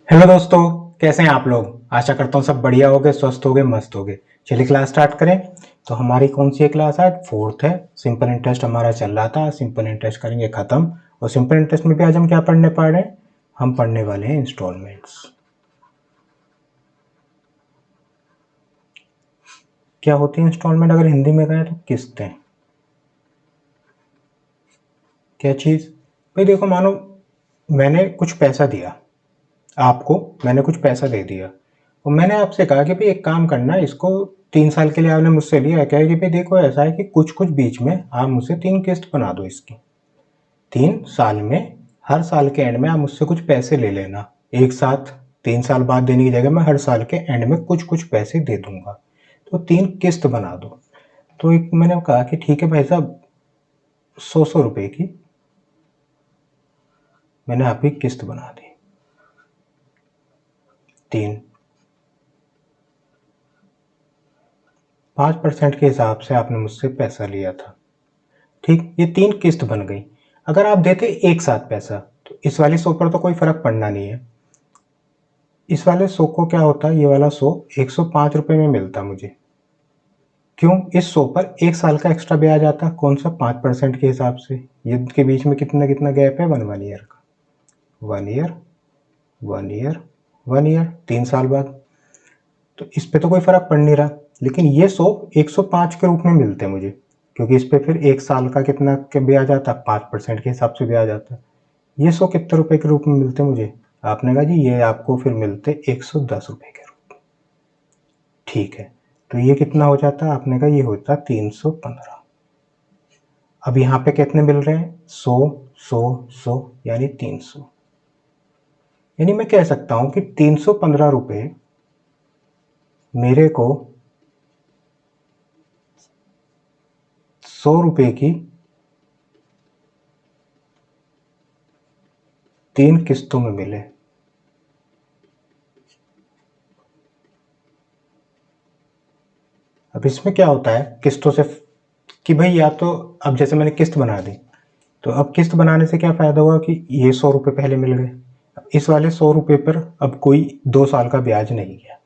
Hello दोस्तों, कैसे हैं आप लोग। आशा करता हूँ सब बढ़िया होगे, स्वस्थ होगे, मस्त होगे। चलिए क्लास स्टार्ट करें। तो हमारी कौन सी क्लास है? फोर्थ है। सिंपल इंटरेस्ट हमारा चल रहा था, सिंपल इंटरेस्ट करेंगे खत्म। और सिंपल इंटरेस्ट में भी आज हम क्या पढ़ने पा रहे हैं? हम पढ़ने वाले हैं इंस्टॉलमेंट्स। क्या होती है इंस्टॉलमेंट? अगर हिंदी में कहें तो किस्तें। क्या चीज़? भाई देखो, मानो मैंने कुछ पैसा दिया आपको, मैंने कुछ पैसा दे दिया और मैंने आपसे कहा कि भाई एक काम करना, इसको 3 साल के लिए आपने मुझसे लिया। क्या है कि भाई देखो, ऐसा है कि कुछ कुछ बीच में आप मुझसे 3 किस्त बना दो इसकी। 3 साल में, हर साल के एंड में आप मुझसे कुछ पैसे ले लेना एक साथ। 3 साल बाद देने की जगह मैं हर साल के एंड में कुछ कुछ पैसे दे दूंगा। तो 3 किस्त बना दो। तो एक मैंने कहा कि ठीक है भाई साहब, 100 100 रुपए की मैंने आपकी किस्त बना दी। 3 5% के हिसाब से आपने मुझसे पैसा लिया था। ठीक, ये 3 किस्त बन गई। अगर आप देते एक साथ पैसा तो इस वाली 100 पर तो कोई फर्क पड़ना नहीं है। इस वाले 100 को क्या होता है, ये वाला 100 105 रुपए में मिलता मुझे। क्यों? इस 100 पर एक साल का एक्स्ट्रा ब्याज आता। कौन सा? 5% के हिसाब से। ये के बीच में कितना कितना गैप है? 1 1 ईयर का। 1 ईयर, 1 ईयर, 1 ईयर, 3 साल बाद। तो इस पे तो कोई फर्क पड़ नहीं रहा। लेकिन ये 100 105 के रूप में मिलते हैं मुझे, क्योंकि इस पे फिर एक साल का कितना के ब्याज आता? 5% के हिसाब से ब्याज आता। ये 100 कितने रुपए के रूप में मिलते मुझे? आपने कहा जी ये आपको फिर मिलते 110 रुपए के रूप। ठीक है, तो ये कितना हो जाता? आपने कहा ये होता 315। अब यहाँ पे कितने मिल रहे हैं? 100 100 100 यानी 300। यानी मैं कह सकता हूं कि 315 रुपए मेरे को 100 रुपए की 3 किस्तों में मिले। अब इसमें क्या होता है किस्तों से, कि भाई या तो, अब जैसे मैंने किस्त बना दी, तो अब किस्त बनाने से क्या फायदा हुआ कि ये 100 रुपए पहले मिल गए। इस वाले 100 रुपए पर अब कोई 2 साल का ब्याज नहीं गया।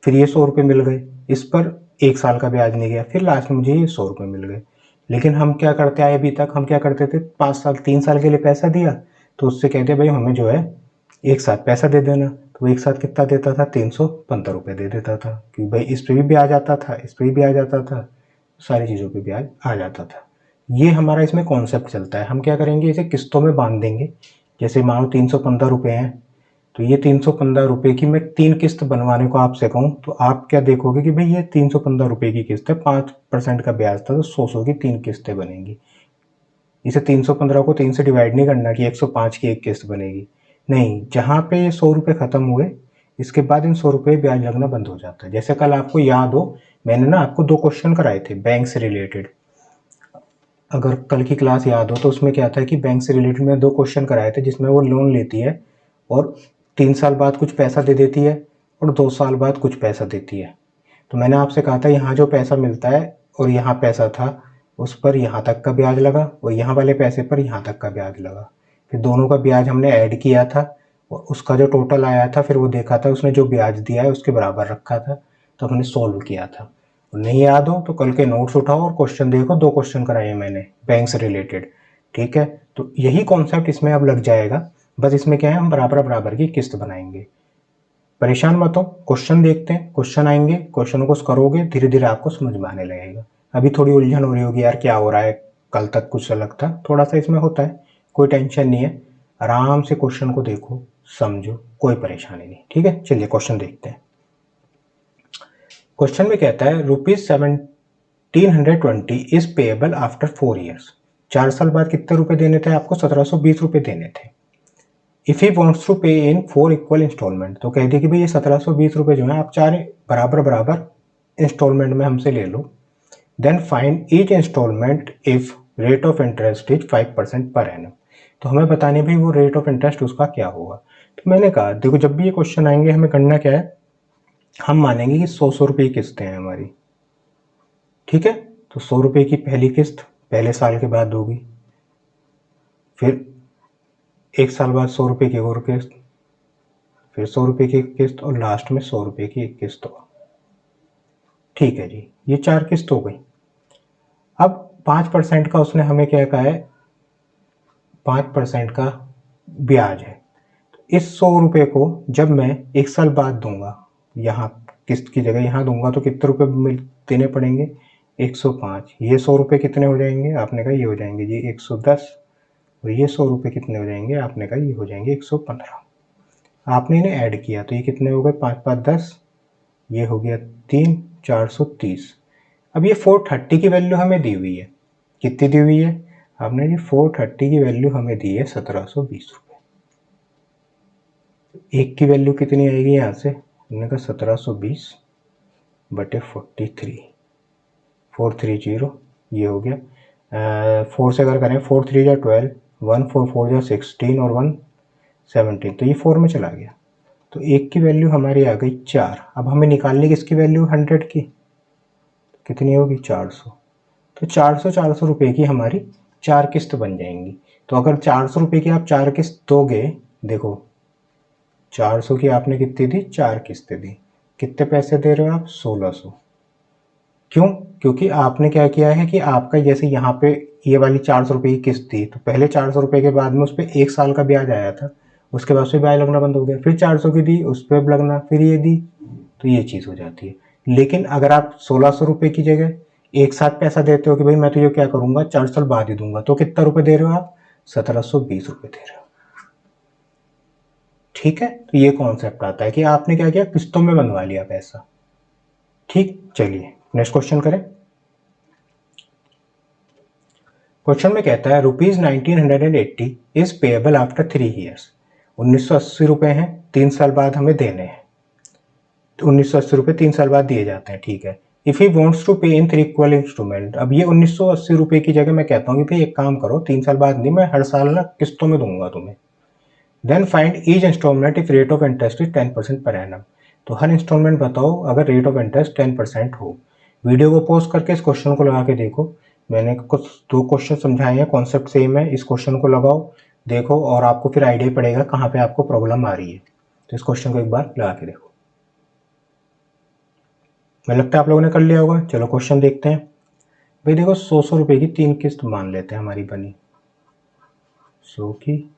फिर ये 100 रुपए मिल गए, इस पर एक साल का ब्याज नहीं गया, फिर लास्ट में मुझे ये 100 रुपए मिल गए। लेकिन हम क्या करते आए अभी तक? हम क्या करते थे? 5 साल, 3 साल के लिए पैसा दिया तो उससे कहते भाई हमें जो है एक साथ पैसा दे देना। तो एक साथ कितना देता था? 315 रुपए दे देता था, क्योंकि भाई इस पे भी ब्याज आता था, इस पे भी ब्याज आता था, सारी चीज़ों पे ब्याज आ जाता था। ये हमारा इसमें कॉन्सेप्ट चलता है। हम क्या करेंगे, इसे किस्तों में बांध देंगे। जैसे मानो 315 रुपए हैं, तो ये 315 रुपए की मैं 3 किस्त बनवाने को आपसे कहूँ तो आप क्या देखोगे कि भाई ये 315 रुपए की किस्त है, 5% का ब्याज था, तो 100 की 3 किस्तें बनेंगी। इसे 315 को 3 से डिवाइड नहीं करना कि 105 की एक किस्त बनेगी। नहीं, जहाँ पे ये 100 रुपए खत्म हुए, इसके बाद इन 100 रुपए ब्याज लगना बंद हो जाता है। जैसे कल आपको याद हो, मैंने ना आपको 2 क्वेश्चन कराए थे बैंक से रिलेटेड। अगर कल की क्लास याद हो तो उसमें क्या था कि बैंक से रिलेटेड में 2 क्वेश्चन कराए थे, जिसमें वो लोन लेती है और 3 साल बाद कुछ पैसा दे देती है और 2 साल बाद कुछ पैसा देती है। तो मैंने आपसे कहा था यहाँ जो पैसा मिलता है और यहाँ पैसा था, उस पर यहाँ तक का ब्याज लगा और यहाँ वाले पैसे पर यहाँ तक का ब्याज लगा। फिर दोनों का ब्याज हमने ऐड किया था और उसका जो टोटल आया था फिर वो देखा था, उसने जो ब्याज दिया है उसके बराबर रखा था, तो हमने सोल्व किया था। नहीं याद हो तो कल के नोट्स उठाओ और क्वेश्चन देखो, 2 क्वेश्चन कराए मैंने बैंक से रिलेटेड। ठीक है, तो यही कॉन्सेप्ट इसमें अब लग जाएगा। बस इसमें क्या है, हम बराबर बराबर की किस्त बनाएंगे। परेशान मत हो, क्वेश्चन देखते हैं, क्वेश्चन आएंगे, क्वेश्चनों को करोगे धीरे धीरे आपको समझ में आने लगेगा। अभी थोड़ी उलझन हो रही होगी यार, क्या हो रहा है, कल तक कुछ अलग था, थोड़ा सा इसमें होता है, कोई टेंशन नहीं है। आराम से क्वेश्चन को देखो, समझो, कोई परेशानी नहीं। ठीक है, चलिए क्वेश्चन देखते हैं। क्वेश्चन में कहता है ₹1720 इज पेएबल आफ्टर 4 ईयर्स। 4 साल बाद कितने रुपए देने थे आपको? 1720 रुपए देने थे। इफ ही वॉन्ट्स टू पे इन 4 इक्वल इंस्टॉलमेंट, तो कह दिया कि भाई ये 1720 रुपए जो है आप 4 बराबर बराबर इंस्टॉलमेंट में हमसे ले लो। Then find each instalment if rate of interest is 5% per annum. तो हमें बताने भाई वो रेट ऑफ इंटरेस्ट उसका क्या होगा। तो मैंने कहा देखो, जब भी ये क्वेश्चन आएंगे हमें करना क्या है, हम मानेंगे कि 100 100 रुपए की किस्तें हैं हमारी। ठीक है, तो 100 रुपए की पहली किस्त पहले साल के बाद होगी, फिर एक साल बाद 100 रुपए की और किस्त, फिर 100 रुपये की एक किस्त और लास्ट में 100 रुपये की एक किस्त और। ठीक है जी, ये 4 किस्त हो गई। अब 5% का उसने हमें क्या कहा है, 5% का ब्याज है। इस 100 रुपये को जब मैं 1 साल बाद दूंगा, यहाँ किस्त की जगह यहाँ दूंगा, तो कितने रुपये देने पड़ेंगे, 105। ये 100 रुपये कितने हो जाएंगे, आपने कहा ये हो जाएंगे जी 110, और ये 100 रुपये कितने हो जाएंगे, आपने कहा ये हो जाएंगे 115। आपने इन्हें ऐड किया तो ये कितने हो गए, 5 5 10, ये हो गया 3 430। अब ये 430 की वैल्यू हमें दी हुई है, कितनी दी हुई है, आपने जी 430 की वैल्यू हमें दी है 1720 रुपये। एक की वैल्यू कितनी आएगी यहाँ से, हमने कहा 1720 बटे 43, 430, ये हो गया। 4 से अगर करें 4 3 जा 12, 1 4 4 जा 16 और 1 17, तो ये 4 में चला गया। तो एक की वैल्यू हमारी आ गई 4। अब हमें निकालनी किसकी वैल्यू, 100 की, कितनी होगी 400। तो 400 रुपये की हमारी 4 किस्त बन जाएंगी। तो अगर 400 रुपये की आप 4 किस्त दोगे, देखो 400 की आपने कितनी दी, 4 किस्तें दी, कितने पैसे दे रहे हो आप, 1600। क्यों, क्योंकि आपने क्या किया है कि आपका जैसे यहाँ पे ये वाली 400 रुपये की किस्त थी, तो पहले 400 रुपये के बाद में उस पर 1 साल का ब्याज आया था, उसके बाद से ब्याज लगना बंद हो गया, फिर 400 की दी, उस पर लगना, फिर ये दी, तो ये चीज़ हो जाती है। लेकिन अगर आप 1600 रुपये की जगह एक साथ पैसा देते हो कि भाई मैं तो ये क्या करूंगा 4 साल बाद ही दूंगा, तो कितना रुपए दे रहे हो आप, 1720 रुपये दे रहे हो। ठीक है, तो ये कॉन्सेप्ट आता है कि आपने क्या किया, किस्तों में बनवा लिया पैसा। ठीक, चलिए नेक्स्ट क्वेश्चन करें। क्वेश्चन में कहता है ₹1980 इज पेएबल आफ्टर 3 ईयर्स। 1980 रुपये हैं, 3 साल बाद हमें देने हैं। तो 1980 रुपये 3 साल बाद दिए जाते हैं, ठीक है। इफ ही वॉन्ट्स टू पे इन 3 इक्वल इंस्टॉलमेंट, अब ये 1980 रुपये की जगह मैं कहता हूँ कि भाई एक काम करो, 3 साल बाद नहीं, मैं हर साल ना किस्तों में दूंगा तुम्हें। Then find each instalment if rate of interest is 10% per annum. तो हर इंस्टॉलमेंट बताओ अगर रेट ऑफ इंटरेस्ट 10% हो। वीडियो को पॉज करके इस क्वेश्चन को लगा के देखो, मैंने कुछ 2 क्वेश्चन समझाए हैं, कॉन्सेप्ट सेम है। इस क्वेश्चन को लगाओ, देखो, और आपको फिर आइडिया पड़ेगा कहाँ पे आपको प्रॉब्लम आ रही है। तो इस क्वेश्चन को एक बार लगा के देखो, मुझे लगता है आप लोगों ने कर लिया होगा। चलो क्वेश्चन देखते हैं। भाई देखो 100 रुपये की 3 किस्त मान लेते हैं हमारी बनी, 100 की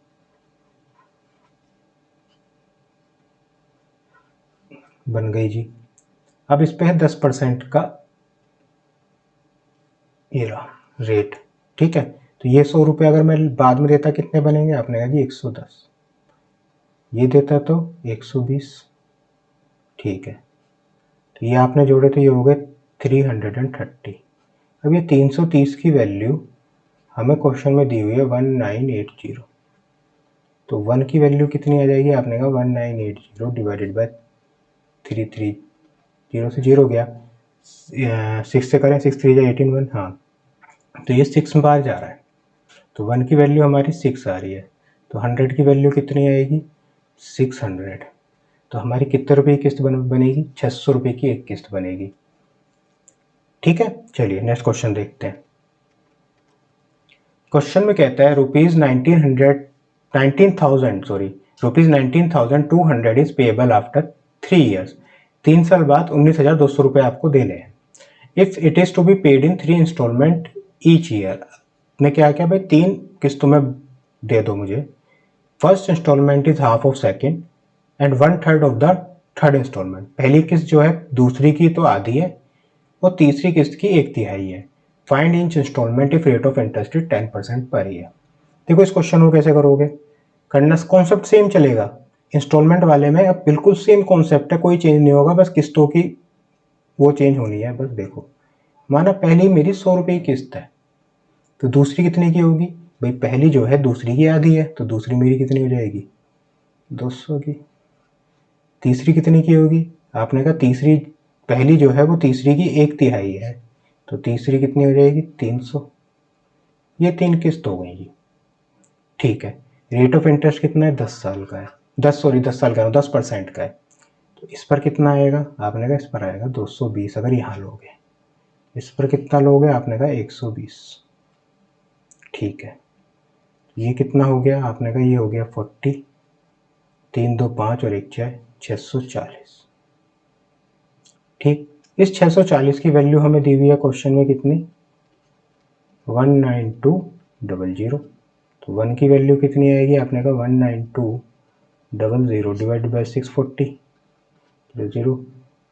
बन गई जी। अब इस पे है 10% का ये रहा रेट, ठीक है। तो ये 100 रुपये अगर मैं बाद में देता कितने बनेंगे, आपने कहा जी 110, ये देता तो 120, ठीक है। तो ये आपने जोड़े तो ये हो गए 330। अब ये 330 की वैल्यू हमें क्वेश्चन में दी हुई है 1980, तो 1 की वैल्यू कितनी आ जाएगी, आपने कहा 1980 डिवाइडेड बाय 330, 0 से 0 गया, 6 से करें 6 3 18 1, हाँ, तो ये 6 में बाहर जा रहा है, तो 1 की वैल्यू हमारी 6 आ रही है, तो 100 की वैल्यू कितनी आएगी, 600। तो हमारी कितने रुपए की किस्त बनेगी, 600 रुपये की एक किस्त बनेगी। ठीक है, चलिए नेक्स्ट क्वेश्चन देखते हैं। क्वेश्चन में कहता है ₹19,200 इज पेएबल आफ्टर 3 ईयर्स। 3 साल बाद 19,200 रुपये आपको देने हैं। If it is to be paid in 3 instalment each year. ने क्या किया भाई, 3 किस्तों में दे दो मुझे। First instalment is half of second and 1/3 of the third instalment. पहली किस्त जो है दूसरी की तो आधी है और तीसरी किस्त की 1/3 है। Find each instalment if rate of interest is 10% per year. देखो इस क्वेश्चन को कैसे करोगे, करना कॉन्सेप्ट सेम चलेगा। इंस्टॉलमेंट वाले में अब बिल्कुल सेम कॉन्सेप्ट है, कोई चेंज नहीं होगा, बस किस्तों की वो चेंज होनी है। बस देखो, माना पहली मेरी 100 रुपये की किस्त है, तो दूसरी कितने की होगी, भाई पहली जो है दूसरी की आधी है, तो दूसरी मेरी कितनी हो जाएगी, 200 की। तीसरी कितनी की होगी, आपने कहा तीसरी, पहली जो है वो तीसरी की 1/3 है, तो तीसरी कितनी हो जाएगी, 300। ये 3 किस्त हो गई जी, ठीक है। रेट ऑफ इंटरेस्ट कितना है, 10 साल का है, 10 साल का है, 10% का है, तो इस पर कितना आएगा, आपने कहा इस पर आएगा 220 अगर यहाँ लोगे। इस पर कितना लोगे, आपने कहा 120, ठीक है। ये कितना हो गया, आपने कहा ये हो गया 40, 3 2 5 और 1 4 640। ठीक, इस 640 की वैल्यू हमें दी हुई है क्वेश्चन में कितनी, 19200। तो 1 की वैल्यू कितनी आएगी, आपने कहा 19200 डिवाइड बाई 640 0।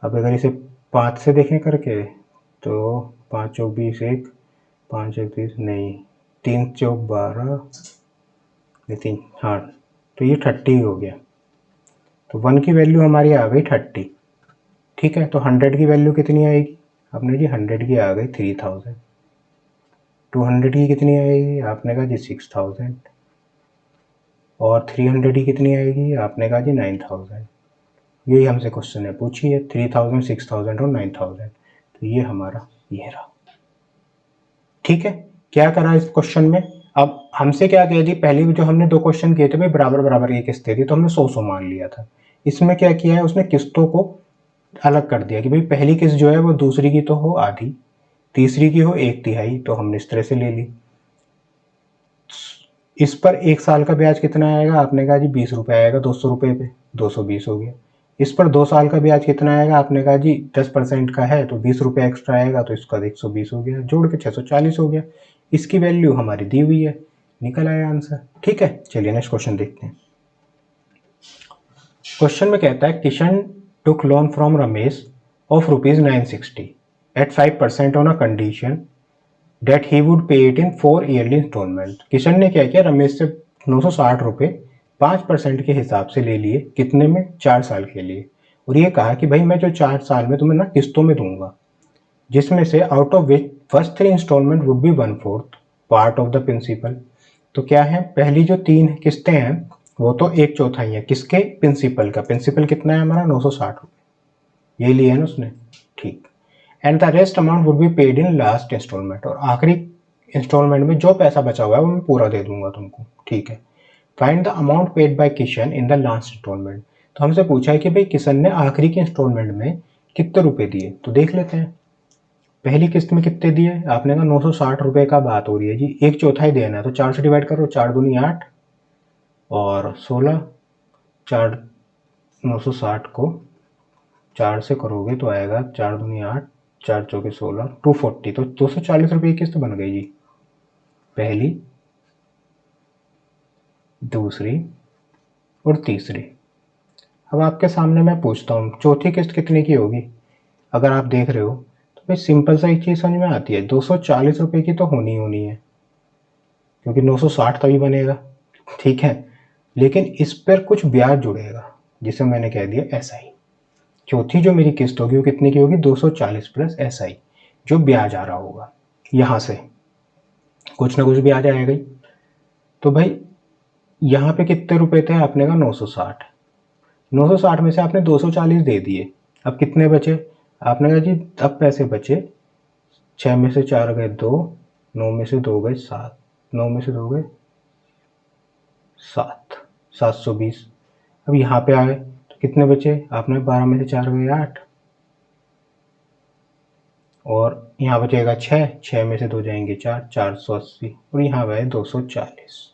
अब अगर इसे 5 से देखें करके तो 5 चौक 20, 1 5 1 30 नहीं, 3 चौक 12 3, हाँ तो ये 30 हो गया। तो 1 की वैल्यू हमारी आ गई 30। ठीक है, तो 100 की वैल्यू कितनी आएगी, आपने जी 100 की आ गई 3000। 200 की कितनी आएगी, आपने कहा जी 6000। और 300 की कितनी आएगी, आपने कहा जी 9000। यही हमसे क्वेश्चन है, पूछिए 3000, 6000 और 9000। तो ये हमारा ये रहा। ठीक है, क्या करा इस क्वेश्चन में, अब हमसे क्या कह दी, पहले जो हमने 2 क्वेश्चन किए थे भाई बराबर बराबर की किस्तें थी तो हमने 100 मान लिया था। इसमें क्या किया है, उसने किस्तों को अलग कर दिया कि भाई पहली किस्त जो है वो दूसरी की तो हो आधी, तीसरी की हो 1/3, तो हमने इस तरह से ले ली। इस पर 1 साल का ब्याज कितना आएगा, आपने कहा जी 20 रुपये आएगा 200 रुपये पे, 220 हो गया। इस पर 2 साल का ब्याज कितना आएगा, आपने कहा जी 10% का है तो 20 रुपये एक्स्ट्रा आएगा, तो इसका 120 हो गया, जोड़ के 640 हो गया। इसकी वैल्यू हमारी दी हुई है, निकल आया आंसर। ठीक है, चलिए नेक्स्ट क्वेश्चन देखते हैं। क्वेश्चन में कहता है Kishan took loan from Ramesh of ₹960 at 5% on a condition that he would pay it in 4 yearly instalment. Kishan ने क्या किया, रमेश से 960 रुपये 5% के हिसाब से ले लिए, कितने में, 4 साल के लिए। और ये कहा कि भाई मैं जो 4 साल में तुम्हें ना किस्तों में दूंगा, जिसमें से out of which first 3 instalment would be 1/4 part of the principal. तो क्या है, पहली जो 3 किस्तें हैं वो तो 1/4 है किसके, प्रिंसिपल का। प्रिंसिपल कितना है हमारा, 960 रुपये, ये लिया है ना उसने। ठीक, and the rest amount would be paid in last instalment, और आखिरी इंस्टॉलमेंट में जो पैसा बचा हुआ है वो मैं पूरा दे दूंगा तुमको। ठीक है, find the amount paid by Kishan in the last instalment. तो हमसे पूछा है कि भाई किशन ने आखिरी के इंस्टॉलमेंट में कितने रुपए दिए, तो देख लेते हैं। पहली किस्त में कितने दिए, आपने कहा 960 रुपये का बात हो रही है जी, 1/4 देना है तो 4 से डिवाइड करो, 4 दूनी 8 और 16, 4 960 को 4 से करोगे तो आएगा 4 दूनी 8, 4 चौके 16, 240, तो 240 रुपये की किस्त बन गई जी, पहली, दूसरी और तीसरी। अब आपके सामने मैं पूछता हूँ चौथी किस्त कितने की होगी, अगर आप देख रहे हो तो भाई सिंपल सा एक चीज़ समझ में आती है, 240 रुपये की तो होनी है, क्योंकि 960 तभी बनेगा। ठीक है, लेकिन इस पर कुछ ब्याज जुड़ेगा जिसे मैंने कह दिया एसआई। चौथी जो मेरी किस्त होगी वो कितने की होगी, 240 प्लस एसआई, जो ब्याज आ रहा होगा यहाँ से, कुछ ना कुछ ब्याज आएगा ही। तो भाई यहाँ पे कितने रुपए थे, आपने कहा 960, 960 में से आपने 240 दे दिए, अब कितने बचे, आपने कहा जी अब पैसे बचे, 6 में से 4 गए 2, 9 में से 2 गए 7, 9 में से 2 गए 7, 720। अब यहाँ पे आए तो कितने बचे, आपने 12 में से 4 गए 8, और यहाँ बचेगा 6, 6 में से 2 जाएंगे 4, 480, और यहाँ गए 240।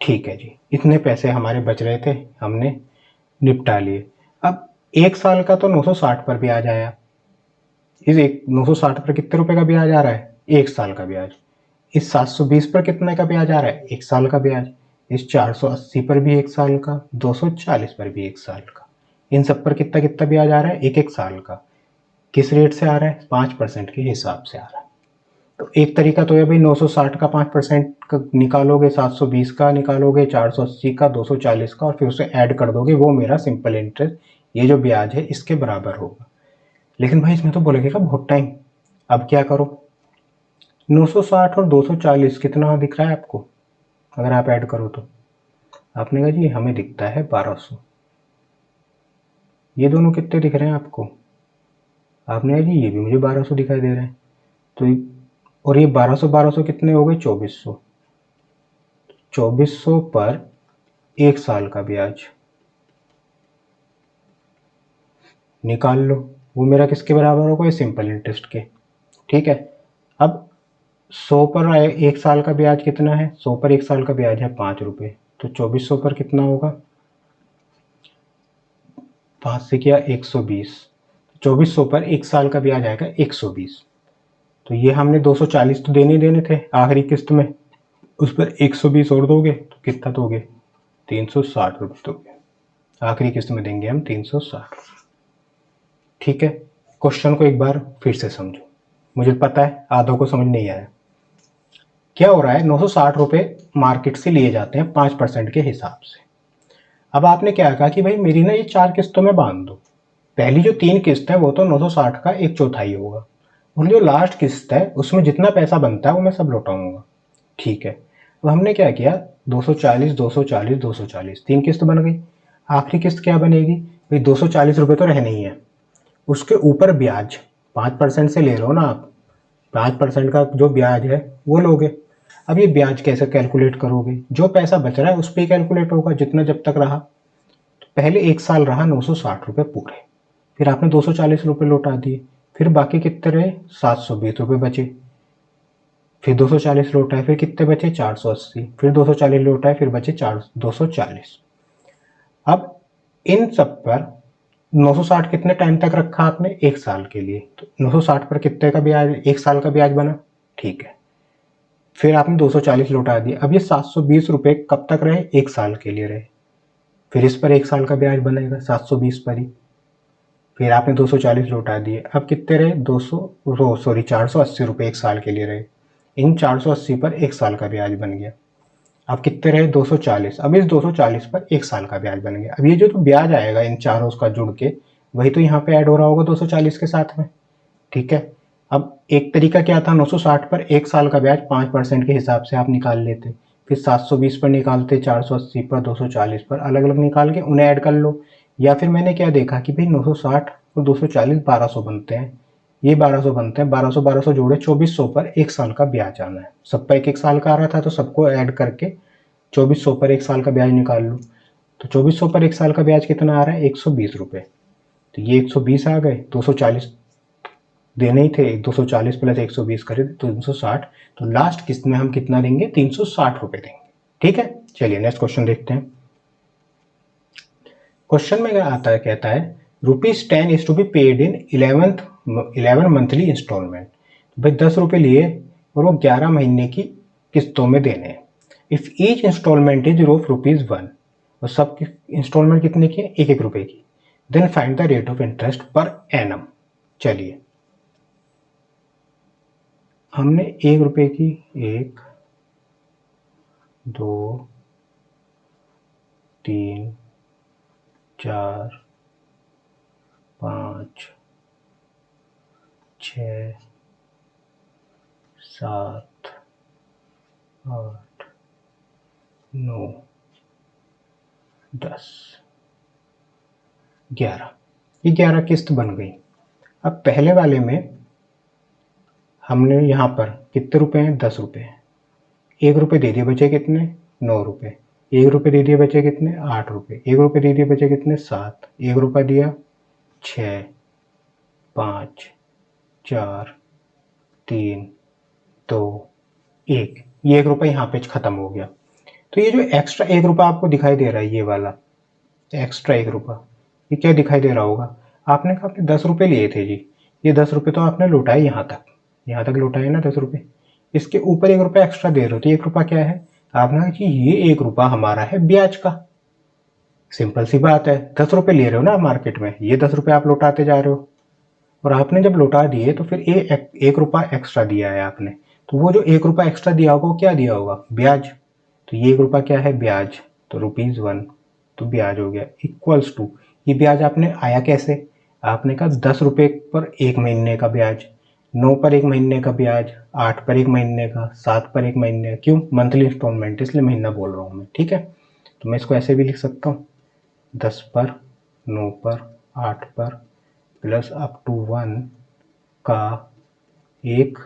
ठीक है जी, इतने पैसे हमारे बच रहे थे, हमने निपटा लिए। अब 1 साल का तो 960 पर ब्याज आया, इस 960 पर कितने रुपए का ब्याज आ रहा है, 1 साल का ब्याज। इस 720 पर कितने का ब्याज आ रहा है, 1 साल का ब्याज। इस 480 पर भी 1 साल का, 240 पर भी 1 साल का। इन सब पर कितना कितना ब्याज आ रहा है, 1 साल का। किस रेट से आ रहा है, 5% के हिसाब से आ रहा है। तो एक तरीका तो है भाई 960 का 5% निकालोगे, 720 का निकालोगे, 480 का, 240 का, और फिर उसे ऐड कर दोगे, वो मेरा सिंपल इंटरेस्ट, ये जो ब्याज है इसके बराबर होगा। लेकिन भाई इसमें तो बोलेगा बहुत टाइम, अब क्या करो, 960 और 240 कितना दिख रहा है आपको, अगर आप ऐड करो तो, आपने कहा जी हमें दिखता है 1200। ये दोनों कितने दिख रहे हैं आपको, आपने कहा जी ये भी मुझे 1200 दिखाई दे रहे हैं। तो और ये 1200 1200 कितने हो गए, 2400। 2400 पर 1 साल का ब्याज निकाल लो, वो मेरा किसके बराबर होगा, ये सिंपल इंटरेस्ट के। ठीक है, अब 100 पर 1 साल का ब्याज कितना है, 100 पर 1 साल का ब्याज है 5 रुपये, तो 2400 पर कितना होगा, 5 से किया 120, 2400 पर एक साल का ब्याज आएगा 120। तो ये हमने 240 तो देने ही देने थे आखिरी किस्त में, उस पर 120 और दोगे तो कितना दोगे, 360 रुपये दोगे। आखिरी किस्त में देंगे हम 360। ठीक है, क्वेश्चन को एक बार फिर से समझो, मुझे पता है आधों को समझ नहीं आया। क्या हो रहा है, 960 रुपये मार्केट से लिए जाते हैं 5% के हिसाब से। अब आपने क्या कहा कि भाई मेरी ना ये 4 किस्तों में बांध दो, पहली जो 3 किस्त है वो तो 960 का 1/4 होगा, और जो लास्ट किस्त है उसमें जितना पैसा बनता है वो मैं सब लौटाऊंगा। ठीक है, अब हमने क्या किया, 240 240 240 3 किस्त बन गई। आखिरी किस्त क्या बनेगी भाई, 240 रुपये तो रहने ही है, उसके ऊपर ब्याज 5% से ले रहे हो ना आप, 5% का जो ब्याज है वो लोगे। अब ये ब्याज कैसे कैलकुलेट करोगे, जो पैसा बच रहा है उस पर ही कैलकुलेट होगा जितना जब तक रहा। तो पहले एक साल रहा 960 रुपये पूरे, फिर आपने 240 रुपये लौटा दिए, फिर बाकी कितने रहे 720 रुपये बचे, फिर 240 लौटाए, फिर कितने बचे 480, फिर 240 लौटाए, फिर बचे 240। अब इन सब पर 960 कितने टाइम तक रखा आपने, एक साल के लिए, तो 960 पर कितने का ब्याज, एक साल का ब्याज बना। ठीक है, फिर आपने 240 लौटा दिए, अब ये 720 रुपये कब तक रहे, एक साल के लिए रहे, फिर इस पर एक साल का ब्याज बनेगा 720 पर ही, फिर आपने 240 लौटा दिए, अब कितने रहे 480 रुपये एक साल के लिए रहे, इन 480 पर एक साल का ब्याज बन गया। अब कितने रहे 240, अब इस 240 पर एक साल का ब्याज बन गया। अब ये जो तो ब्याज आएगा इन चारों का जुड़ के, वही तो यहाँ पे ऐड हो रहा होगा 240 के साथ में। ठीक है, अब एक तरीका क्या था, 960 पर एक साल का ब्याज 5% के हिसाब से आप निकाल लेते, फिर 720 पर निकालते, 480 पर, 240 पर, अलग अलग निकाल के उन्हें ऐड कर लो। या फिर मैंने क्या देखा कि भाई 960 और 240 1200 बनते हैं, ये 1200 बनते हैं, 1200 1200 जोड़े 2400 पर एक साल का ब्याज आना है। सबका एक एक साल का आ रहा था तो सबको ऐड करके 2400 पर एक साल का ब्याज निकाल लो। तो 2400 पर एक साल का ब्याज कितना आ रहा है, 120 रुपये। तो ये 120 आ गए, 240 देने ही थे, 240 प्लस 120 करें तो 360, तो लास्ट किस्त में हम कितना देंगे, 360 रुपये देंगे। ठीक है, चलिए नेक्स्ट क्वेश्चन देखते हैं। क्वेश्चन में क्या आता है, कहता है ₹10 is to be paid in 11 monthly instalment. भाई 10 रुपये लिए और वो 11 महीने की किस्तों में देने हैं। If each instalment is of ₹1 और सब इंस्टॉलमेंट कितने की है, 1 रुपये की, then find the rate of interest per annum. चलिए, हमने 1 रुपये की 1 2 3 4 5 6 7 8 9 10 11, ये 11 किस्त बन गई। अब पहले वाले में हमने यहाँ पर कितने रुपए हैं, 10 रुपये हैं, 1 रुपये दे दिए, बचे कितने 9 रुपये, 1 रुपये दे दिए, बचे कितने 8 रुपये, 1 रुपये दे दिए, बचे कितने 7, 1 रुपये दिया 6 5 4 3 2 1, ये 1 रुपये यहाँ पे खत्म हो गया। तो ये जो एक्स्ट्रा 1 रुपये आपको दिखाई दे रहा है, ये वाला एक्स्ट्रा 1 रुपये, ये क्या दिखाई दे रहा होगा, आपने कहा आपने 10 रुपये लिए थे जी, ये 10 रुपये तो आपने लौटाए यहाँ तक लौटाए ना 10 रुपये, इसके ऊपर 1 रुपया एक्स्ट्रा दे रहे हो, तो 1 रुपया क्या है, आपने कहा कि ये 1 रुपया हमारा है ब्याज का। सिंपल सी बात है, 10 रुपये ले रहे हो ना मार्केट में, ये 10 रुपये आप लौटाते जा रहे हो, और आपने जब लौटा दिए तो फिर 1 रुपया एक्स्ट्रा दिया है आपने, तो वो जो 1 रुपया एक्स्ट्रा दिया होगा वो क्या दिया होगा, ब्याज। तो ये 1 रुपया क्या है, ब्याज, तो ₹1, तो ब्याज हो गया इक्वल्स टू, ये ब्याज आपने आया कैसे, आपने कहा 10 रुपये पर 1 महीने का ब्याज, 9 पर 1 महीने का ब्याज, 8 पर 1 महीने का, 7 पर 1 महीने का, क्यों मंथली इंस्टॉलमेंट इसलिए महीना बोल रहा हूँ मैं। ठीक है, तो मैं इसको ऐसे भी लिख सकता हूँ, 10 पर 9 पर 8 पर प्लस अप टू 1 का एक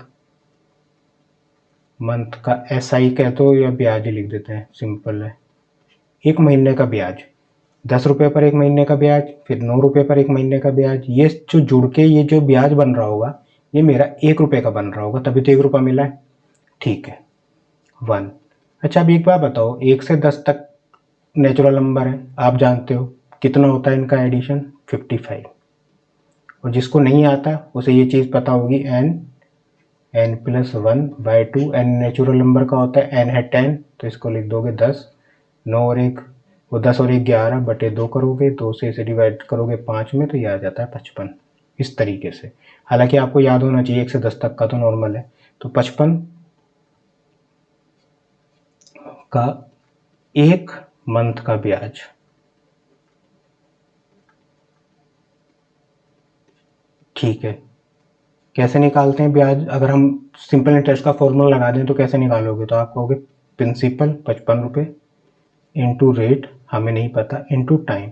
मंथ का SI कह दो या ब्याज ही लिख देते हैं, सिंपल है, 1 महीने का ब्याज, 10 रुपये पर 1 महीने का ब्याज, फिर 9 रुपये पर 1 महीने का ब्याज, ये जो जुड़ के ये जो ब्याज बन रहा होगा ये मेरा 1 रुपये का बन रहा होगा, तभी तो 1 रुपया मिला है। ठीक है, 1। अच्छा अब एक बात बताओ, 1 से 10 तक नेचुरल नंबर है, आप जानते हो कितना होता है इनका एडिशन 55। और जिसको नहीं आता उसे ये चीज़ पता होगी n plus 1/2। n natural number का होता है, n है 10 तो इसको लिख दोगे 10। 9 और 1 वो 10 और 1 11 बटे 2 करोगे, 2 से इसे डिवाइड करोगे 5 में तो ये आ जाता है 55। इस तरीके से, हालांकि आपको याद होना चाहिए 1 से 10 तक का तो नॉर्मल है। तो 55 का 1 मंथ का ब्याज, ठीक है। कैसे निकालते हैं ब्याज? अगर हम सिंपल इंटरेस्ट का फॉर्मूला लगा दें तो कैसे निकालोगे? तो आप कहोगे प्रिंसिपल 55 रुपये इंटू रेट हमें नहीं पता इंटू टाइम।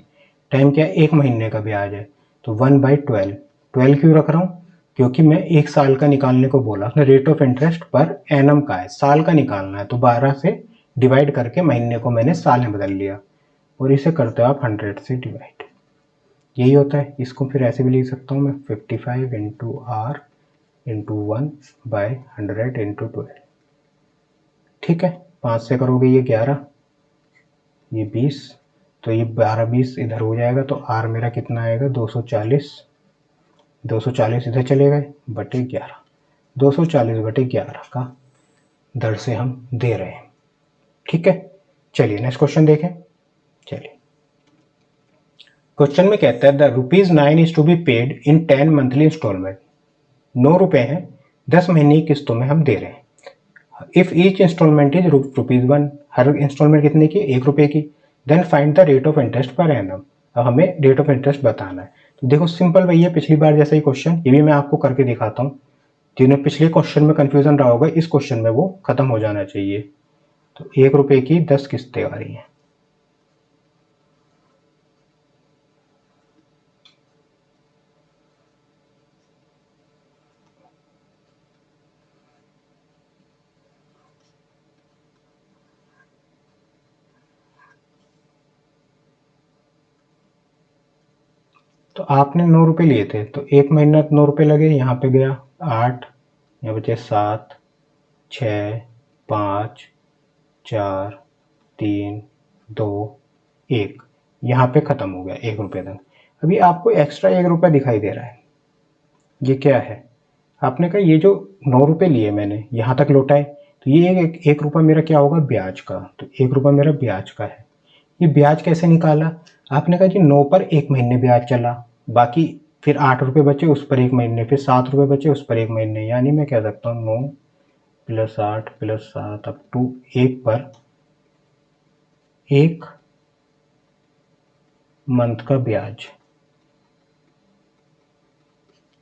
टाइम क्या है? 1 महीने का ब्याज है तो 1/12। 12 क्यों रख रहा हूँ? क्योंकि मैं 1 साल का निकालने को बोला, उसने rate of interest per annum का है, साल का निकालना है तो 12 से डिवाइड करके महीने को मैंने साल में बदल लिया और इसे करते हो आप 100 से डिवाइड। यही होता है। इसको फिर ऐसे भी लिख सकता हूँ मैं 55 इंटू आर इंटू 1/100 इंटू 12। ठीक है, 5 से करोगे ये 11, ये 20, तो ये 12-20 इधर हो जाएगा तो आर मेरा कितना आएगा 240। 240 इधर चले गए बटे 11, 240 बटे 11 का दर से हम दे रहे हैं। ठीक है, चलिए नेक्स्ट क्वेश्चन देखें। चलिए क्वेश्चन में कहता है the ₹9 is to be paid in 10 monthly instalment. 9 रुपए हैं 10 महीने की किस्तों में हम दे रहे हैं। इफ ईच इंस्टॉलमेंट इज ₹1, हर इंस्टॉलमेंट कितने की? 1 रुपए की। Then find the rate of interest per annum. अब हमें रेट ऑफ इंटरेस्ट बताना है। तो देखो सिंपल भैया, पिछली बार जैसा ही क्वेश्चन, ये भी मैं आपको करके दिखाता हूँ। जिन्हें पिछले क्वेश्चन में कंफ्यूजन रहा होगा इस क्वेश्चन में वो खत्म हो जाना चाहिए। तो 1 रुपए की 10 किस्तें आ रही हैं। तो आपने 9 रुपए लिए थे तो 1 महीना 9 रुपए लगे, यहाँ पे गया 8, यहाँ बचे 7, 6, 5, 4, 3, 2, 1, यहाँ पे खत्म हो गया 1 रुपए तक। अभी आपको एक्स्ट्रा 1 रुपया दिखाई दे रहा है, ये क्या है? आपने कहा ये जो 9 रुपए लिए मैंने यहाँ तक लौटाए तो ये 1 रुपया मेरा क्या होगा? ब्याज का। तो 1 रुपया मेरा ब्याज का है। ये ब्याज कैसे निकाला? आपने कहा जी 9 पर 1 महीने ब्याज चला, बाकी फिर 8 रुपए बचे उस पर 1 महीने, फिर 7 रुपए बचे उस पर 1 महीने, यानी मैं कह सकता हूँ 9 + 8 + 7 अप टू 1 पर 1 मंथ का ब्याज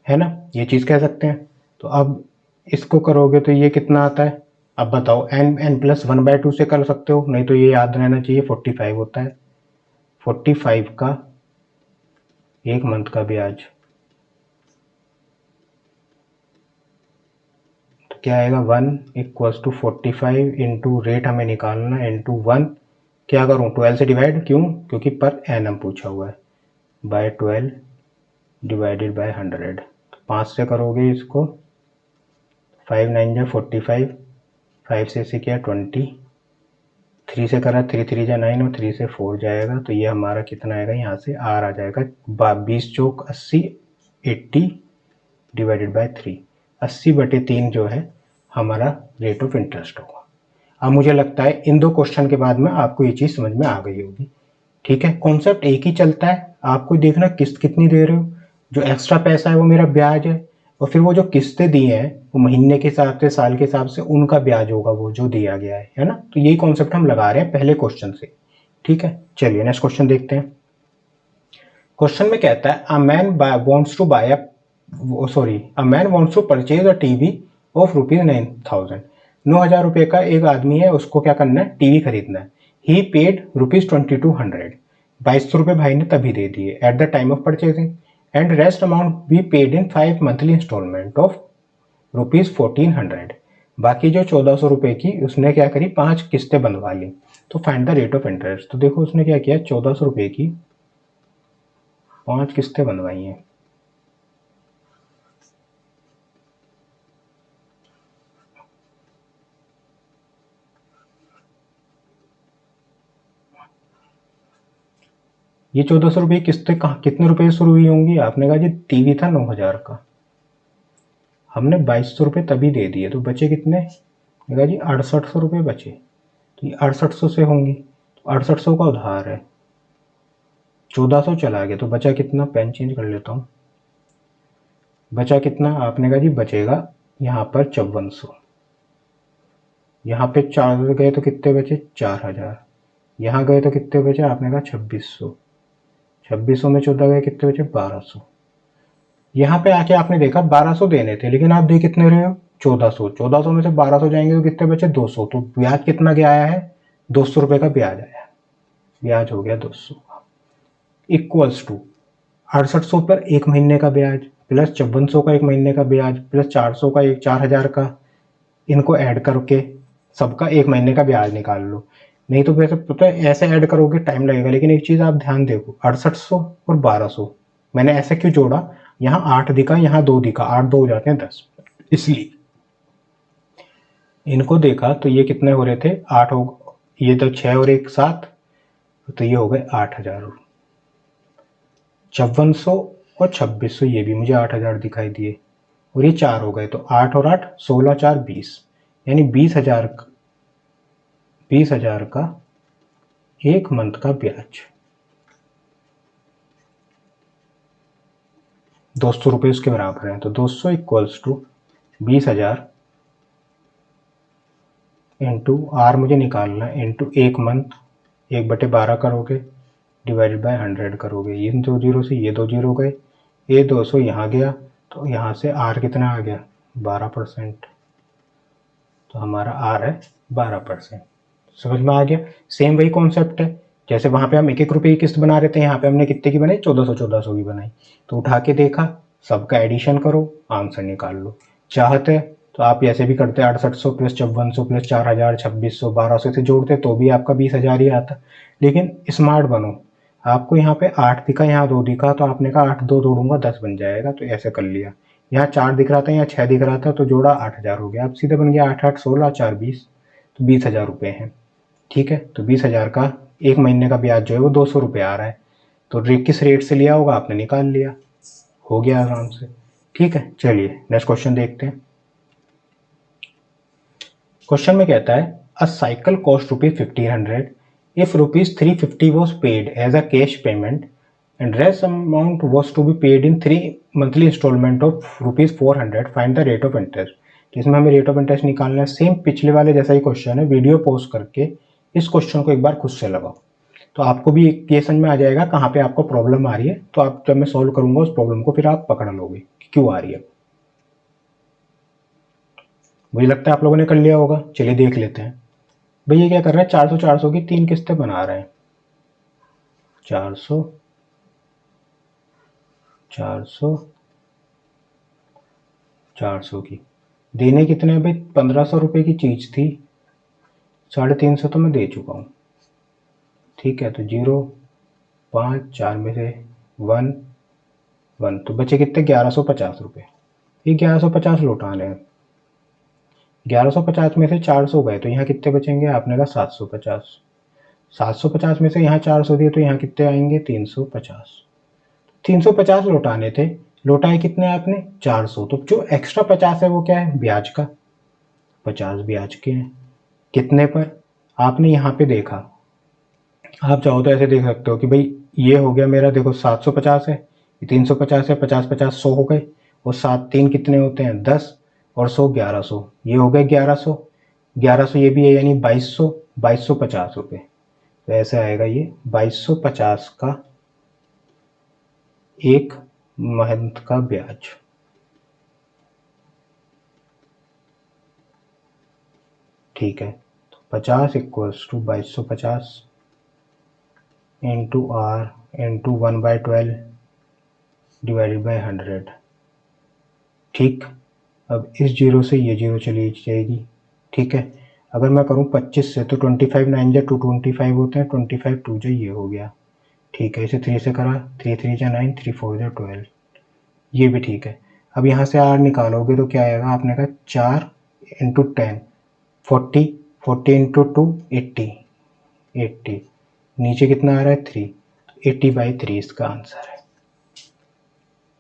है ना, ये चीज कह सकते हैं। तो अब इसको करोगे तो ये कितना आता है? अब बताओ, n+1/2 से कर सकते हो, नहीं तो ये याद रहना चाहिए 45 होता है। 45 का 1 मंथ का ब्याज तो क्या आएगा? 1 = 45 इंटू रेट हमें निकालना है इंटू 1। क्या करूं? 12 से डिवाइड, क्यों? क्योंकि पर एनम पूछा हुआ है, बाय 12 डिवाइडेड बाय 100। 5 से करोगे इसको, 5 9 जा 45, 5 से इसे किया 20, 3 से करा 3 3 जा 9 और 3 से 4 जाएगा तो ये हमारा कितना आएगा? यहाँ से आर आ जाएगा 20 चौक 80, 80 डिवाइडेड बाय 3, 80 बटे 3 जो है हमारा रेट ऑफ इंटरेस्ट होगा। अब मुझे लगता है इन दो क्वेश्चन के बाद में आपको ये चीज़ समझ में आ गई होगी। ठीक है, कॉन्सेप्ट एक ही चलता है, आपको देखना किस्त कितनी दे रहे हो, जो एक्स्ट्रा पैसा है वो मेरा ब्याज है, और फिर वो जो किस्तें दी हैं वो महीने के हिसाब से, साल के हिसाब से, उनका ब्याज होगा वो जो दिया गया है ना। तो यही कॉन्सेप्ट हम लगा रहे हैं पहले क्वेश्चन से। ठीक है, चलिए नेक्स्ट क्वेश्चन देखते हैं। क्वेश्चन में कहता है a man wants to buy a man wants to purchase a TV of ₹9,000। 9,000 रुपये का एक आदमी है, उसको क्या करना है? टीवी खरीदना है। ही पेड ₹2200। 2200 रुपये भाई ने तभी दे दिए at the time of purchasing, and rest amount be paid in 5 monthly instalment of ₹1400। बाकी जो 1400 रुपये की उसने क्या करी? 5 किस्तें बनवा ली। तो find the rate of interest. तो देखो उसने क्या किया, 1400 रुपये की 5 किस्तें बनवाई हैं। ये 1400 रुपये किस्तें कहाँ कितने रुपए से शुरू हुई होंगी? आपने कहा जी टीवी था 9000 का, हमने 2200 रुपये तभी दे दिए, तो बचे कितने? मैंने कहा जी 6800 रुपये बचे, तो ये 6800 से होंगी, तो 6800 का उधार है, 1400 चला गया, तो बचा कितना? पेन चेंज कर लेता हूँ। बचा कितना? आपने कहा जी बचेगा यहाँ पर 5400, यहाँ पे 4 गए तो कितने बचे? 4000, यहाँ गए तो कितने बचे? आपने कहा 2600, 2600 में 14 गए कितने बचे? 1200। यहाँ पे आके आपने देखा 1200 देने थे, लेकिन आप दे कितने रहे हो? 1400, 1400 में से 1200 जाएंगे तो कितने बचे? 200, तो ब्याज कितना गया आया है? 200 रुपये का ब्याज आया, ब्याज हो गया 200 इक्वल्स टू 6800 पर एक महीने का ब्याज प्लस 5400 का एक महीने का ब्याज प्लस 400 का एक 4000 का, इनको ऐड करके सबका एक महीने का ब्याज निकाल लो। नहीं तो वैसे पता है ऐसे ऐड करोगे टाइम लगेगा, लेकिन एक चीज़ आप ध्यान देखो 6800 और 1200 मैंने ऐसे क्यों जोड़ा? यहाँ 8 दिखा, यहाँ 2 दिखा, 8 2 हो जाते हैं 10, इसलिए इनको देखा तो ये कितने हो रहे थे? 8 हो, ये तो 6 और 1 7, तो ये हो गए 8000। 5400 और 2600 ये भी मुझे 8000 दिखाई दिए, और ये 4 हो गए, तो 8 और 8 16 4 20, यानी 20,000 का एक मंथ का ब्याज 200 रुपये उसके बराबर है। तो 200 इक्वल्स टू 20,000 इंटू आर मुझे निकालना है, इंटू एक मंथ 1/12 करोगे, डिवाइडेड बाय 100 करोगे, ये 2 जीरो से ये 2 जीरो गए, ये 200 यहाँ गया, तो यहाँ से आर कितना आ गया? 12%, तो हमारा आर है 12%। समझ में आ गया? सेम वही कॉन्सेप्ट है, जैसे वहाँ पे हम 1-1 रुपये की किस्त बना रहे थे, यहाँ पे हमने कितने की बनाई? 1400 की बनाई, तो उठा के देखा, सबका एडिशन करो, आंसर निकाल लो। चाहते तो आप ऐसे भी करते 6800 प्लस 5400 प्लस 4000 2600 1200 से जोड़ते तो भी आपका 20,000 ही आता, लेकिन स्मार्ट बनो। आपको यहाँ पे 8 दिखा, यहाँ 2 दिखा, तो आपने कहा 8 2 जोड़ूंगा 10 बन जाएगा, तो ऐसे कर लिया। यहाँ 4 दिख रहा था, यहाँ 6 दिख रहा था, तो जोड़ा 8000 हो गया, अब सीधे बन गया 8 8 16 4 20, तो 20,000 रुपये हैं। ठीक है, तो 20,000 का एक महीने का ब्याज जो है वो 200 रुपये आ रहा है, तो किस रेट से लिया होगा आपने निकाल लिया, हो गया आराम से। ठीक है, चलिए नेक्स्ट क्वेश्चन देखते हैं। क्वेश्चन में कहता है अ cycle cost ₹1500 if ₹350 was paid as a cash payment and rest amount was to be paid in 3 monthly installment of ₹400, find the rate of interest। इसमें हमें रेट ऑफ इंटरेस्ट निकालना है, same पिछले वाले जैसा ही क्वेश्चन है, वीडियो पॉज करके इस क्वेश्चन को एक बार खुद से लगाओ, तो आपको भी ये समझ में आ जाएगा कहाँ पे आपको प्रॉब्लम आ रही है, तो आप जब मैं सॉल्व करूंगा उस प्रॉब्लम को फिर आप पकड़ लोगे कि क्यों आ रही है। मुझे लगता है आप लोगों ने कर लिया होगा, चलिए देख लेते हैं। भैया क्या कर रहे हैं? 400 400 की 3 किस्तें बना रहे हैं, 400 400 400 की, देने कितने हैं भाई? 1500 रुपये की चीज थी, 350 तो मैं दे चुका हूँ। ठीक है, तो 0 5 4 में से 1 1, तो बचे कितने? 1150 रुपये। ये 1150 लौटाने हैं, 1150 में से 400 गए तो यहाँ कितने बचेंगे? आपने कहा 750, 750 में से यहाँ 400 दिए तो यहाँ कितने आएंगे? 350, 350 लौटाने थे, लौटाए कितने आपने? 400, तो जो एक्स्ट्रा 50 है वो क्या है? ब्याज का, 50 ब्याज के हैं। कितने पर? आपने यहाँ पे देखा, आप चाहो तो ऐसे देख सकते हो कि भाई ये हो गया मेरा, देखो 750 है, 350 है, 50 50 100 हो गए, और 7 3 कितने होते हैं? 10, और 100 1100, ये हो गए 1100, 1100 ये भी है, यानी 2200, 2250 रुपये, तो ऐसे आएगा ये 2250 का एक मंथ का ब्याज। ठीक है, तो 50 equals to 2250 into R into 1/12 divided by 100। ठीक, अब इस जीरो से ये जीरो चली जाएगी। ठीक है, अगर मैं करूँ 25 से तो 25 9 जा 225 होते हैं, 25 2 जा ये हो गया। ठीक है, इसे 3 से करा, 3 3 जा 9, 3 4 जा 12, ये भी ठीक है। अब यहाँ से आर निकालोगे तो क्या आएगा? आपने कहा 4 इंटू 10 40, 40 इंटू 2 80, 80, नीचे कितना आ रहा है? 3, 80/3 इसका आंसर है।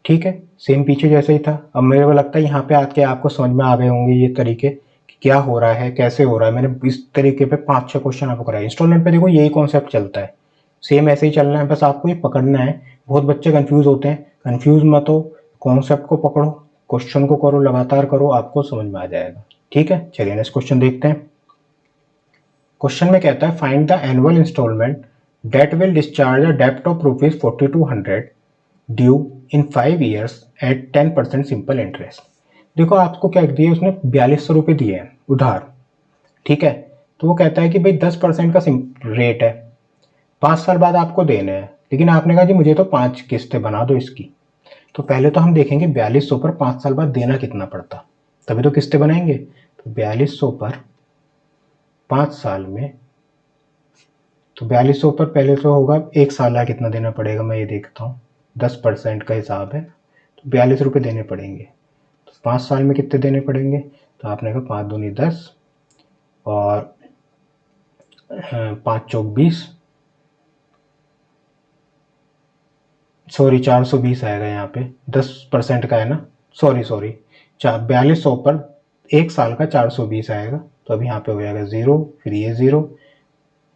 ठीक है, सेम पीछे जैसे ही था। अब मेरे को लगता है यहाँ पे आके आपको समझ में आ गए होंगे ये तरीके कि क्या हो रहा है, कैसे हो रहा है। मैंने इस तरीके पे 5-6 क्वेश्चन आपको कराए। इंस्टॉलमेंट पे देखो यही कॉन्सेप्ट चलता है, सेम ऐसे ही चलना है, बस आपको ये पकड़ना है। बहुत बच्चे कंफ्यूज होते हैं, कंफ्यूज मत हो, कॉन्सेप्ट को पकड़ो, क्वेश्चन को करो, लगातार करो, आपको समझ में आ जाएगा। ठीक है, चलिए नेक्स्ट क्वेश्चन देखते हैं। क्वेश्चन में कहता है find the annual instalment that will discharge a डेप्ट of ₹4200 due in 5 years at 10% simple interest. देखो आपको क्या दिया, उसने 4200 रुपये दिए हैं उधार। ठीक है, तो वो कहता है कि भाई 10% का रेट है, 5 साल बाद आपको देने हैं, लेकिन आपने कहा जी मुझे तो 5 किस्तें बना दो इसकी। तो पहले तो हम देखेंगे 4200 पर 5 साल बाद देना कितना पड़ता, तभी तो किस्तें बनाएंगे। तो 4200 पर 5 साल में, तो 4200 पर पहले तो होगा 1 साल का कितना देना पड़ेगा, मैं ये देखता हूँ। 10% का हिसाब है, तो 42 रुपये देने पड़ेंगे। तो 5 साल में कितने देने पड़ेंगे, तो आपने कहा 5 दूनी 10 और 5 चौक 20, सॉरी 420 आएगा यहाँ पे, 10% का है ना, सॉरी 4200 पर 1 साल का 420 आएगा। तो अब यहाँ पे हो जाएगा 0, फिर ये 0,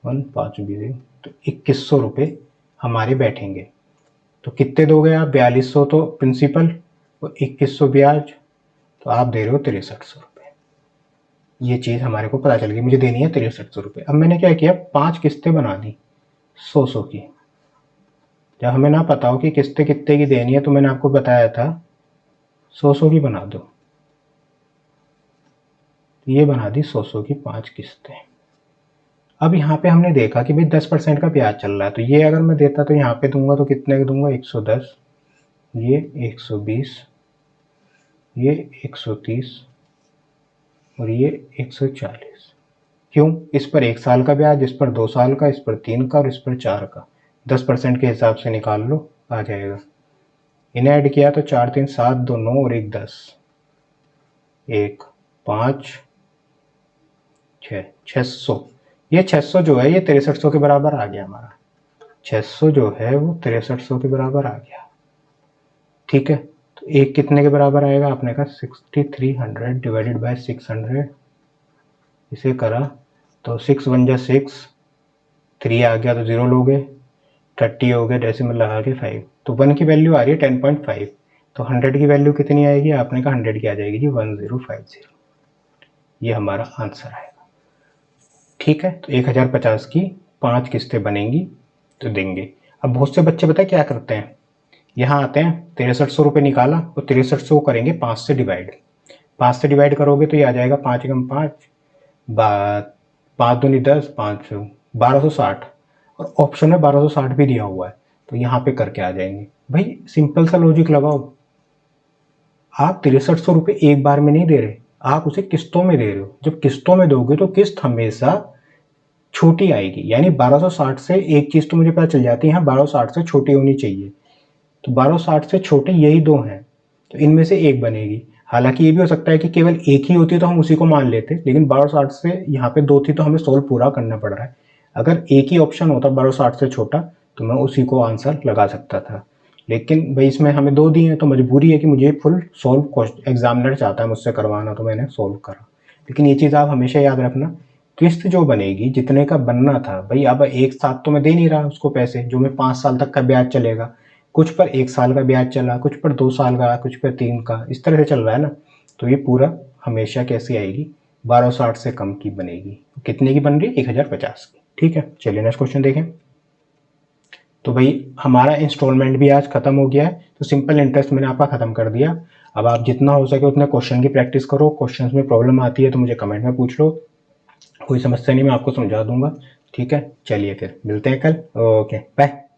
1, 5 20, तो 2100 रुपये हमारे बैठेंगे। तो कितने दोगे आप, 4200 तो प्रिंसिपल और 2100 ब्याज, तो आप दे रहे हो 6300 रुपये। ये चीज़ हमारे को पता चल गई, मुझे देनी है 6300 रुपये। अब मैंने क्या किया, 5 किस्तें बना दी 100 की। जब हमें ना पता हो कि किस्तें कितने की देनी है, तो मैंने आपको बताया था 100 की बना दो। ये बना दी 100 की 5 किस्तें। अब यहाँ पे हमने देखा कि भाई 10% का ब्याज चल रहा है, तो ये अगर मैं देता तो यहाँ पे दूंगा तो कितने का दूंगा, 110, ये 120, ये 130 और ये 140। क्यों, इस पर 1 साल का ब्याज, इस पर 2 साल का, इस पर 3 का और इस पर 4 का। 10% के हिसाब से निकाल लो, आ जाएगा। इन्हें ऐड किया तो 4 3 7 2 9 और 1 10, 1 5 6, 600। ये 600 जो है ये 6300 के बराबर आ गया हमारा। 600 जो है वो 6300 के बराबर आ गया। ठीक है, तो एक कितने के बराबर आएगा, आपने कहा 6300 डिवाइडेड बाय 600। इसे करा तो 6 1 जा 6, 3 आ गया तो 0 लोगे, 30 हो गया, डेसिमल लगा के 5, तो 1 की वैल्यू आ रही है 10.5। तो 100 की वैल्यू कितनी आएगी, आपने कहा 100 की आ जाएगी जी 1050। ये हमारा आंसर आएगा। ठीक है, तो 1050 की 5 किस्तें बनेंगी तो देंगे। अब बहुत से बच्चे पता है क्या करते हैं, यहाँ आते हैं 6300 रुपये निकाला और 6300 को करेंगे 5 से डिवाइड। 5 से डिवाइड करोगे तो ये आ जाएगा 5 एकम 5, 5 दूनी 10, 5 1260, और ऑप्शन में 1260 भी दिया हुआ है, तो यहाँ पे करके आ जाएंगे। भाई सिंपल सा लॉजिक लगाओ, आप 6300 रुपये एक बार में नहीं दे रहे, आप उसे किस्तों में दे रहे हो। जब किस्तों में दोगे तो किस्त हमेशा छोटी आएगी, यानी 1260 से एक चीज तो मुझे पता चल जाती है, यहाँ 1260 से छोटी होनी चाहिए। तो 1260 से छोटे यही दो हैं, तो इनमें से एक बनेगी। हालांकि ये भी हो सकता है कि केवल एक ही होती तो हम उसी को मान लेते, लेकिन 1260 से यहाँ पे 2 थी तो हमें सोल्व पूरा करना पड़ रहा है। अगर एक ही ऑप्शन होता 1260 से छोटा तो मैं उसी को आंसर लगा सकता था, लेकिन भाई इसमें हमें 2 दिए हैं तो मजबूरी है कि मुझे फुल सोल्व क्वेश्चन एग्जामिनर चाहता है मुझसे करवाना, तो मैंने सोल्व करा। लेकिन ये चीज़ आप हमेशा याद रखना, किस्त जो बनेगी जितने का बनना था भाई, अब एक साथ तो मैं दे नहीं रहा उसको पैसे, जो मैं 5 साल तक का ब्याज चलेगा, कुछ पर 1 साल का ब्याज चला, कुछ पर 2 साल का, कुछ पर 3 का, इस तरह से चल रहा है ना। तो ये पूरा हमेशा कैसी आएगी, 1260 से कम की बनेगी। कितने की बन रही है, 1050 की। ठीक है, चलिए नेक्स्ट क्वेश्चन देखें। तो भाई हमारा इंस्टॉलमेंट भी आज खत्म हो गया है, तो सिंपल इंटरेस्ट मैंने आपका खत्म कर दिया। अब आप जितना हो सके उतने क्वेश्चन की प्रैक्टिस करो, क्वेश्चन में प्रॉब्लम आती है तो मुझे कमेंट में पूछ लो, कोई समस्या नहीं, मैं आपको समझा दूंगा। ठीक है, चलिए फिर मिलते हैं कल। Okay bye.